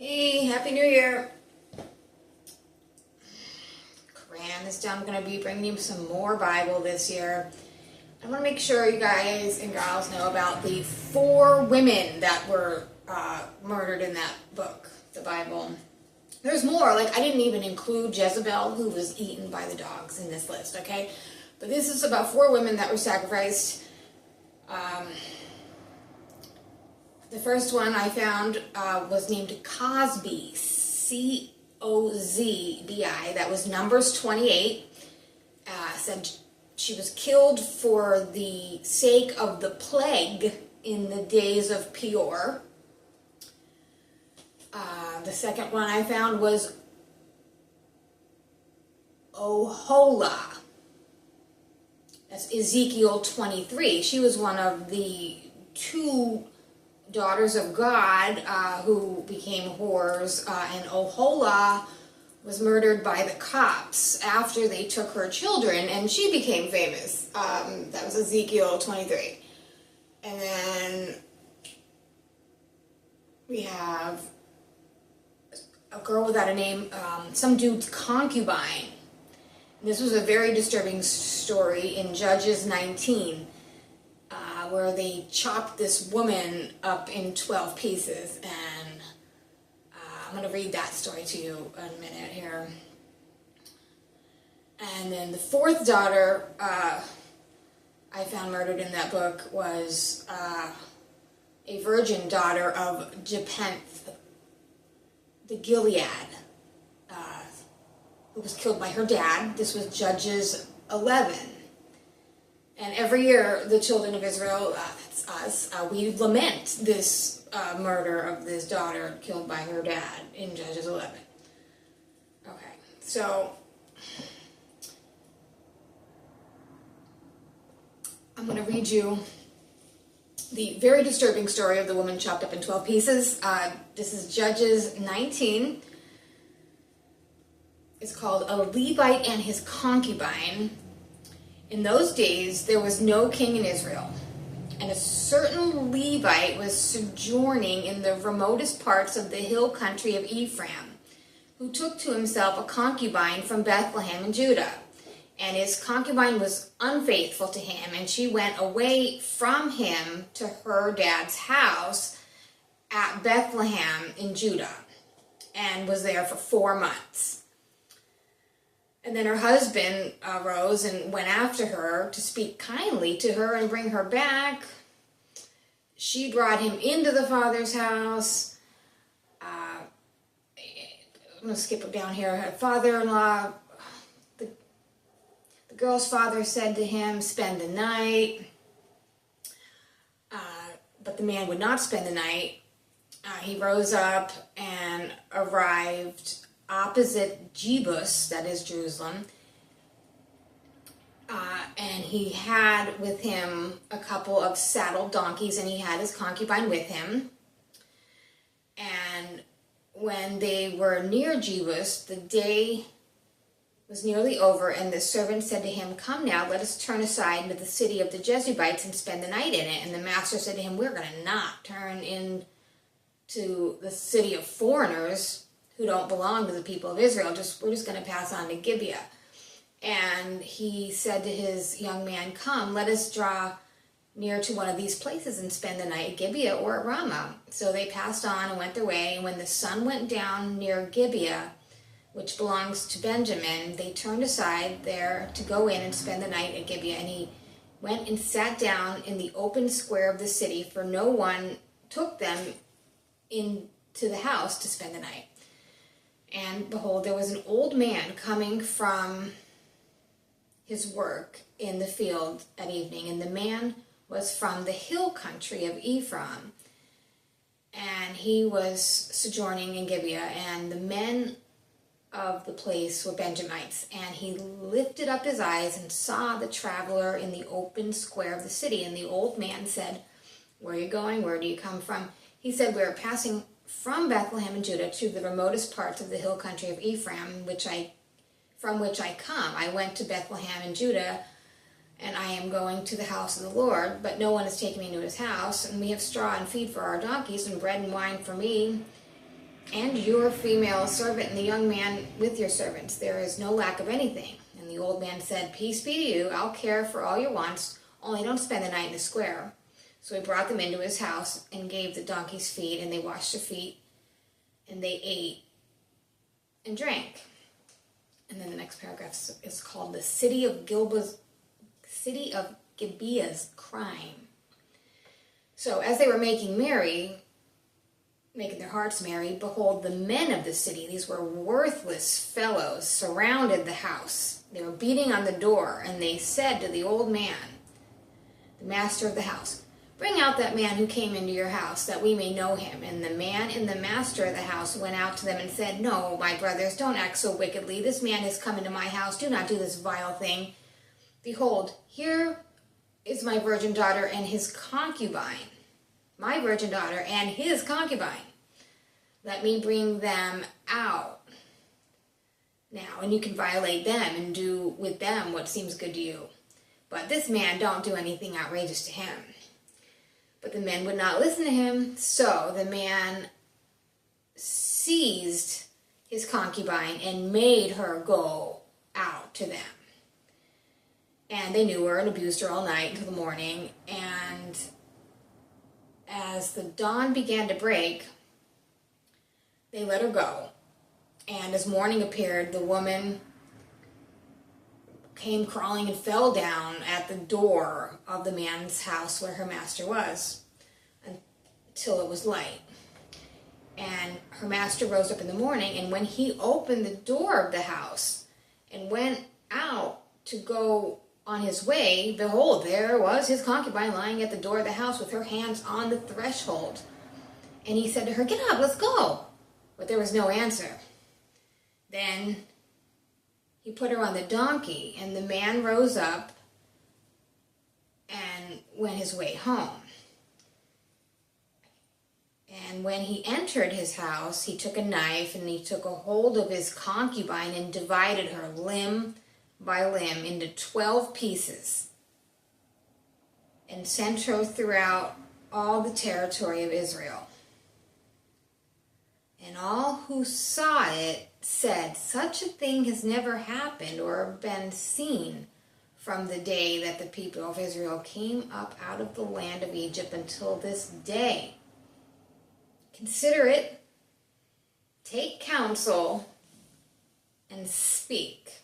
Hey, Happy New Year! Cram this down. I'm going to be bringing you some more Bible this year. I want to make sure you guys and gals know about the 4 women that were murdered in that book, the Bible. There's more. I didn't even include Jezebel, who was eaten by the dogs, in this list, okay? But this is about 4 women that were sacrificed. The first one I found was named Cozbi, C-O-Z-B-I. That was Numbers 28. Said she was killed for the sake of the plague in the days of Peor. The second one I found was Oloha. That's Ezekiel 23. She was one of the 2 daughters of God who became whores, and Oloha was murdered by the cops after they took her children, and she became famous. That was Ezekiel 23. And then we have a girl without a name, some dude's concubine. This was a very disturbing story in Judges 19. Where they chopped this woman up in 12 pieces, and I'm going to read that story to you in a minute here. And then the 4th daughter I found murdered in that book was a virgin daughter of Jephthah, the Gilead, who was killed by her dad. This was Judges 11. And every year, the children of Israel, that's us, we lament this murder of this daughter killed by her dad in Judges 11. Okay, so I'm going to read you the very disturbing story of the woman chopped up in 12 pieces. This is Judges 19. It's called A Levite and His Concubine. In those days, there was no king in Israel, and a certain Levite was sojourning in the remotest parts of the hill country of Ephraim, who took to himself a concubine from Bethlehem in Judah. And his concubine was unfaithful to him, and she went away from him to her dad's house at Bethlehem in Judah, and was there for 4 months. And then her husband arose and went after her to speak kindly to her and bring her back. She brought him into the father's house. I'm going to skip it down here. Her father-in-law, the girl's father said to him, "Spend the night." But the man would not spend the night. He rose up and arrived opposite Jebus, that is Jerusalem, and he had with him a couple of saddled donkeys, and he had his concubine with him. And when they were near Jebus, the day was nearly over, and the servant said to him, "Come now, let us turn aside into the city of the Jebusites and spend the night in it." And the master said to him, "We're going to not turn into the city of foreigners who don't belong to the people of Israel. We're just going to pass on to Gibeah." And he said to his young man, "Come, let us draw near to one of these places and spend the night at Gibeah or at Ramah." So they passed on and went their way. And when the sun went down near Gibeah, which belongs to Benjamin, they turned aside there to go in and spend the night at Gibeah. And he went and sat down in the open square of the city, for no one took them into the house to spend the night. And behold, there was an old man coming from his work in the field at evening, and the man was from the hill country of Ephraim, and he was sojourning in Gibeah, and the men of the place were Benjamites. And he lifted up his eyes and saw the traveler in the open square of the city. And the old man said, "Where are you going? Where do you come from?" He said, "We are passing from Bethlehem in Judah to the remotest parts of the hill country of Ephraim, from which I come. I went to Bethlehem in Judah, and I am going to the house of the Lord, but no one has taken me into his house, and we have straw and feed for our donkeys, and bread and wine for me, and your female servant and the young man with your servants. There is no lack of anything. And the old man said, Peace be to you, I'll care for all your wants, only don't spend the night in the square. So he brought them into his house and gave the donkeys feed, and they washed their feet, and they ate and drank. And then the next paragraph is called The City of Gibeah's Crime. So as they were making their hearts merry, behold, the men of the city, these were worthless fellows, surrounded the house. They were beating on the door, and they said to the old man, the master of the house, Bring out that man who came into your house, that we may know him. And the man and the master of the house went out to them and said, No, my brothers, don't act so wickedly. This man has come into my house. Do not do this vile thing. Behold, here is my virgin daughter and his concubine. My virgin daughter and his concubine. Let me bring them out now, and you can violate them and do with them what seems good to you. But this man, don't do anything outrageous to him. But the men would not listen to him, so the man seized his concubine and made her go out to them. And they knew her and abused her all night until the morning. And as the dawn began to break, they let her go. And as morning appeared, the woman came crawling and fell down at the door of the man's house where her master was until it was light. And her master rose up in the morning, and when he opened the door of the house and went out to go on his way, behold, there was his concubine lying at the door of the house with her hands on the threshold. And he said to her, Get up, let's go. But there was no answer. Then he put her on the donkey, and the man rose up and went his way home. And when he entered his house, he took a knife, and he took a hold of his concubine and divided her limb by limb into 12 pieces, and sent her throughout all the territory of Israel. And all who saw it said, Such a thing has never happened or been seen from the day that the people of Israel came up out of the land of Egypt until this day. Consider it, take counsel, and speak.